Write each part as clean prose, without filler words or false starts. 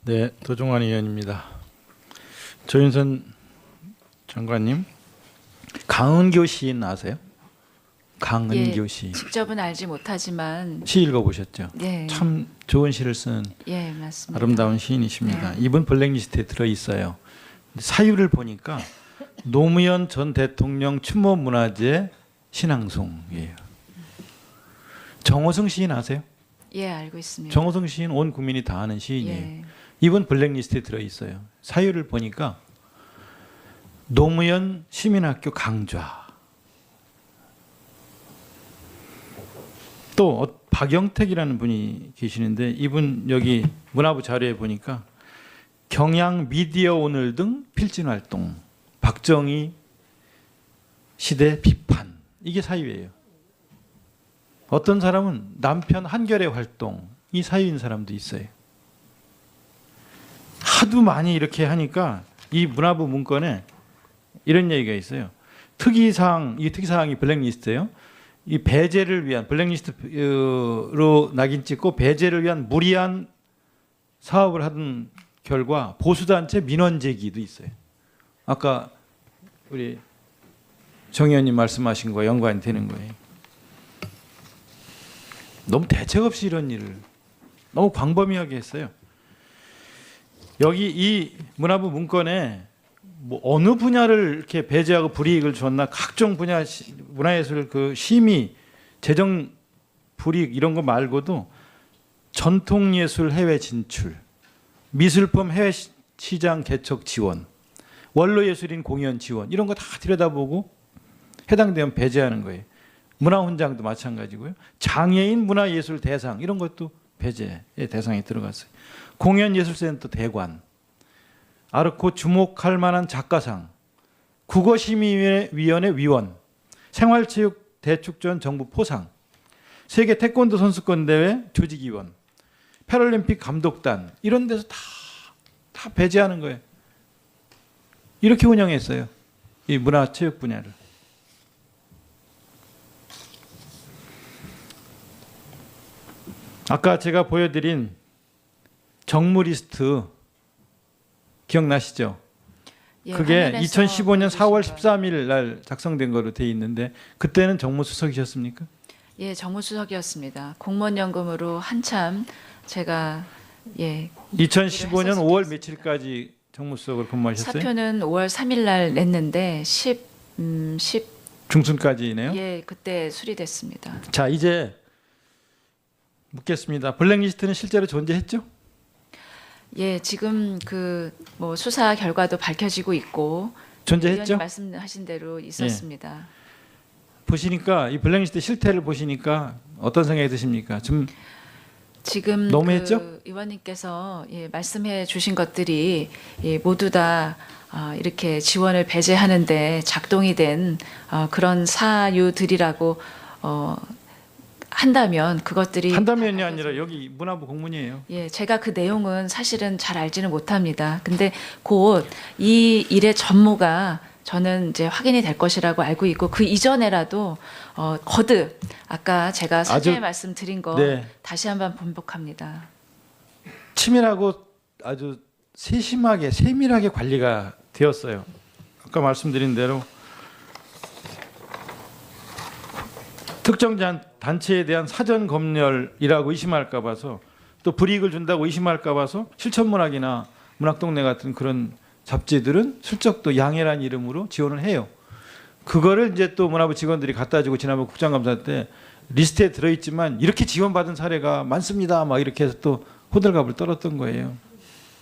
네, 도종환 의원입니다. 조윤선 장관님, 강은교 시인 아세요? 강은교 시. 직접은 알지 못하지만 시 읽어보셨죠? 네. 참 좋은 시를 쓴 예, 맞습니다. 아름다운 시인이십니다. 네. 이분 블랙리스트에 들어있어요. 사유를 보니까 노무현 전 대통령 추모 문화재 신앙송이에요. 정호성 시인 아세요? 예, 알고 있습니다. 정호성 시인 온 국민이 다 아는 시인이에요. 예. 이분 블랙리스트에 들어있어요. 사유를 보니까 노무현 시민학교 강좌, 또 박영택이라는 분이 계시는데 이분 여기 문화부 자료에 보니까 경향 미디어 오늘 등 필진 활동, 박정희 시대 비판, 이게 사유예요. 어떤 사람은 남편 한겨레 활동이 사유인 사람도 있어요. 하도 많이 이렇게 하니까 이 문화부 문건에 이런 얘기가 있어요. 특이사항, 이 특이사항이 블랙리스트예요. 이 배제를 위한, 블랙리스트로 낙인 찍고 배제를 위한 무리한 사업을 하던 결과 보수단체 민원 제기도 있어요. 아까 우리 정 의원님 말씀하신 거와 연관이 되는 거예요. 너무 대책 없이 이런 일을 너무 광범위하게 했어요. 여기 이 문화부 문건에 뭐 어느 분야를 이렇게 배제하고 불이익을 줬나, 각종 분야 문화예술 그 심의, 재정 불이익 이런 거 말고도 전통예술 해외 진출, 미술품 해외 시장 개척 지원, 원로예술인 공연 지원 이런 거 다 들여다보고 해당되면 배제하는 거예요. 문화훈장도 마찬가지고요. 장애인 문화예술 대상 이런 것도 배제의 대상에 들어갔어요. 공연예술센터 대관, 아르코 주목할 만한 작가상, 국어심의위원회 위원, 생활체육 대축전 정부 포상, 세계 태권도 선수권대회 조직위원, 패럴림픽 감독단 이런 데서 다 배제하는 거예요. 이렇게 운영했어요. 이 문화체육 분야를. 아까 제가 보여드린 정무 리스트 기억나시죠? 예, 그게 화면에서 2015년 4월 보여주신 13일 날 작성된 거로 돼 있는데 그때는 정무수석이셨습니까? 예, 정무수석이었습니다. 공무원연금으로 한참 제가 2015년 5월 했었습니다. 며칠까지 정무수석으로 근무하셨어요? 사표는 5월 3일 날 냈는데 10 중순까지네요. 예, 그때 수리됐습니다. 자, 이제 묻겠습니다. 블랙리스트는 실제로 존재했죠? 예, 지금 그 뭐 수사 결과도 밝혀지고 있고 존재했죠? 의원님 말씀하신 대로 있었습니다. 보시니까 이 블랙리스트 실태를 보시니까 어떤 생각이 드십니까? 좀 지금 너무했죠? 그 의원님께서 말씀해 주신 것들이 모두 다 이렇게 지원을 배제하는데 작동이 된 그런 사유들이라고 한다면 그것들이 한다면이 아니라 여기 문화부 공문이에요. 예, 제가 그 내용은 사실은 잘 알지는 못합니다. 근데 곧 이 일의 전모가 저는 이제 확인이 될 것이라고 알고 있고 그 이전에라도 거듭 아까 제가 사전에 말씀드린 거 네. 다시 한번 번복합니다. 치밀하고 아주 세심하게 세밀하게 관리가 되었어요. 아까 말씀드린 대로 특정 단체에 대한 사전 검열이라고 의심할까 봐서, 또 불이익을 준다고 의심할까 봐서 실천문학이나 문학동네 같은 그런 잡지들은 슬쩍 또 양해란 이름으로 지원을 해요. 그거를 이제 또 문화부 직원들이 갖다 주고 지난번 국정감사 때 리스트에 들어있지만 이렇게 지원받은 사례가 많습니다 막 이렇게 해서 또 호들갑을 떨었던 거예요.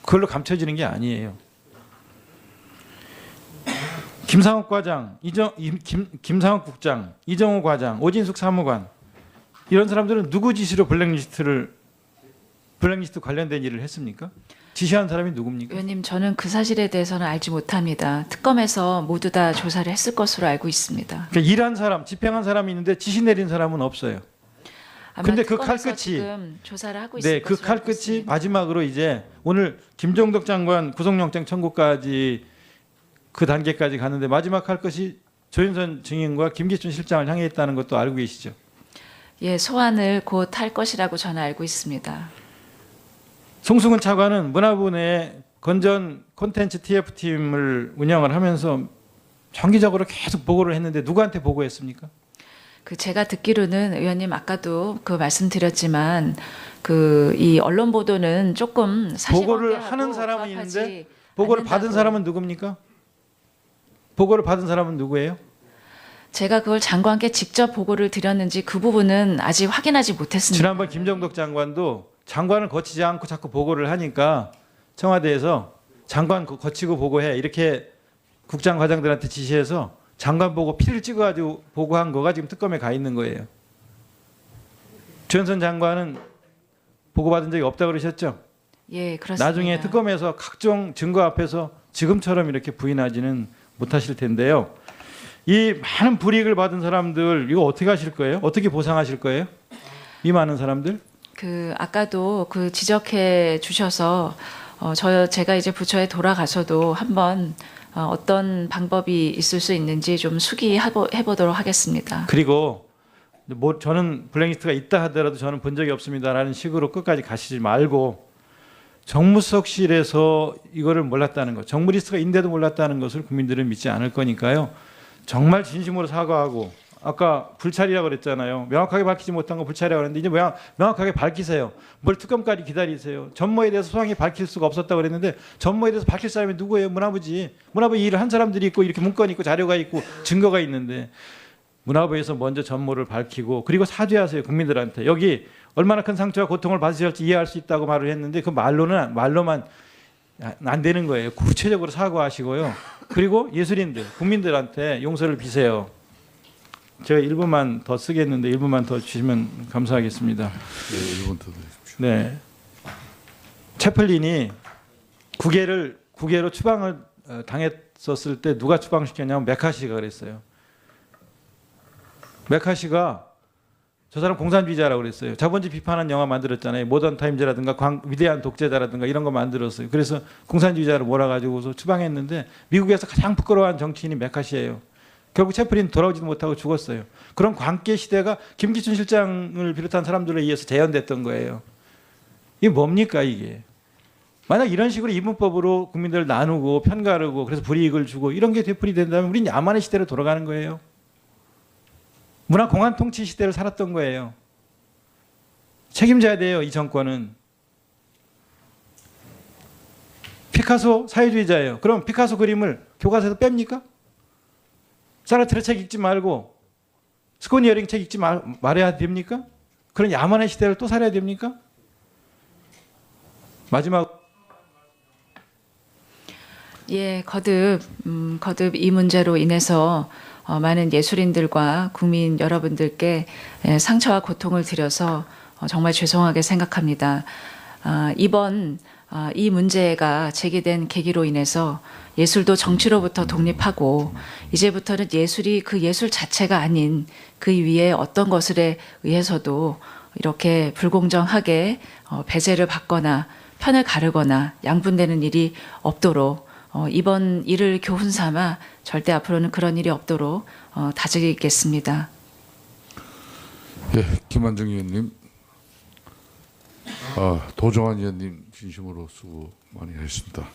그걸로 감춰지는 게 아니에요. 김상욱 과장, 김상욱 국장, 이정호 과장, 오진숙 사무관 이런 사람들은 누구 지시로 블랙리스트 관련된 일을 했습니까? 지시한 사람이 누굽니까? 의원님, 저는 그 사실에 대해서는 알지 못합니다. 특검에서 모두 다 조사를 했을 것으로 알고 있습니다. 그러니까 일한 사람, 집행한 사람이 있는데 지시 내린 사람은 없어요. 아마 근데 그 특검에서 칼끝이- 지금 조사를 하고 있을 네, 그 것으로 알고 칼끝이 있습니다. 마지막으로 이제 오늘 김종덕 장관 구속영장 청구까지 그 단계까지 갔는데 마지막 칼끝이 조윤선 증인과 김기춘 실장을 향해 있다는 것도 알고 계시죠? 예, 소환을 곧 할 것이라고 저는 알고 있습니다. 송승훈 차관은 문화부 내 건전 콘텐츠 TF팀을 운영을 하면서 정기적으로 계속 보고를 했는데 누구한테 보고했습니까? 그 제가 듣기로는 의원님 아까도 그 말씀드렸지만 그 이 언론 보도는 조금 보고를 사실관계하고 하는 사람은 부합하지 있는데 보고를 받은 않는다고. 사람은 누굽니까? 보고를 받은 사람은 누구예요? 제가 그걸 장관께 직접 보고를 드렸는지 그 부분은 아직 확인하지 못했습니다. 지난번 김정덕 장관도 장관을 거치지 않고 자꾸 보고를 하니까 청와대에서 장관 거치고 보고해 이렇게 국장 과장들한테 지시해서 장관 보고 피를 찍어가지고 보고한 거가 지금 특검에 가 있는 거예요. 주현선 장관은 보고받은 적이 없다고 그러셨죠? 예, 그렇습니다. 나중에 특검에서 각종 증거 앞에서 지금처럼 이렇게 부인하지는 못하실 텐데요. 이 많은 불이익을 받은 사람들 이거 어떻게 하실 거예요? 어떻게 보상하실 거예요? 이 많은 사람들? 그 아까도 그 지적해 주셔서 제가 이제 부처에 돌아가서도 한번 어떤 방법이 있을 수 있는지 좀 해보도록 하겠습니다. 그리고 뭐 저는 블랙리스트가 있다 하더라도 저는 본 적이 없습니다라는 식으로 끝까지 가시지 말고 정무수석실에서 이거를 몰랐다는 것, 정무 리스트가 있는데도 몰랐다는 것을 국민들은 믿지 않을 거니까요. 정말 진심으로 사과하고 아까 불찰이라고 그랬잖아요. 명확하게 밝히지 못한 거 불찰이라고 그랬는데 이제 명확하게 밝히세요. 뭘 특검까지 기다리세요. 전모에 대해서 소상히 밝힐 수가 없었다고 그랬는데 전모에 대해서 밝힐 사람이 누구예요? 문화부지. 문화부 일을 한 사람들이 있고 이렇게 문건이 있고 자료가 있고 증거가 있는데 문화부에서 먼저 전모를 밝히고 그리고 사죄하세요. 국민들한테. 여기 얼마나 큰 상처와 고통을 받으실지 이해할 수 있다고 말을 했는데 그 말로만 안 되는 거예요. 구체적으로 사과하시고요. 그리고 예술인들, 국민들한테 용서를 비세요. 제가 1분만 더 쓰겠는데 1분만 더 주시면 감사하겠습니다. 네, 1분 더 드십시오. 네. 채플린이 국외로 추방을 당했었을 때 누가 추방시켰냐면 메카시가 그랬어요. 메카시가 저 사람 공산주의자라고 그랬어요. 자본주의 비판한 영화 만들었잖아요. 모던 타임즈라든가 위대한 독재자라든가 이런 거 만들었어요. 그래서 공산주의자로 몰아가지고서 추방했는데 미국에서 가장 부끄러워한 정치인이 메카시예요. 결국 채플린 돌아오지도 못하고 죽었어요. 그런 관계 시대가 김기춘 실장을 비롯한 사람들에 의해서 재현됐던 거예요. 이게 뭡니까 이게? 만약 이런 식으로 이분법으로 국민들을 나누고 편가르고 그래서 불이익을 주고 이런 게 되풀이된다면 우린 야만의 시대로 돌아가는 거예요. 문화 공안 통치 시대를 살았던 거예요. 책임져야 돼요, 이 정권은. 피카소 사회주의자예요. 그럼 피카소 그림을 교과서에서 뺍니까? 사르트르 책 읽지 말고 스코니어링 책 읽지 말아야 됩니까? 그런 야만의 시대를 또 살아야 됩니까? 마지막 예, 거듭 이 문제로 인해서 많은 예술인들과 국민 여러분들께 상처와 고통을 드려서 정말 죄송하게 생각합니다. 이번 이 문제가 제기된 계기로 인해서 예술도 정치로부터 독립하고 이제부터는 예술이 그 예술 자체가 아닌 그 위에 어떤 것에 의해서도 이렇게 불공정하게 배제를 받거나 편을 가르거나 양분되는 일이 없도록 이번 일을 교훈 삼아 절대 앞으로는 그런 일이 없도록 다지겠습니다. 예, 김한정 의원님, 도정환 의원님 진심으로 수고 많이 하셨습니다.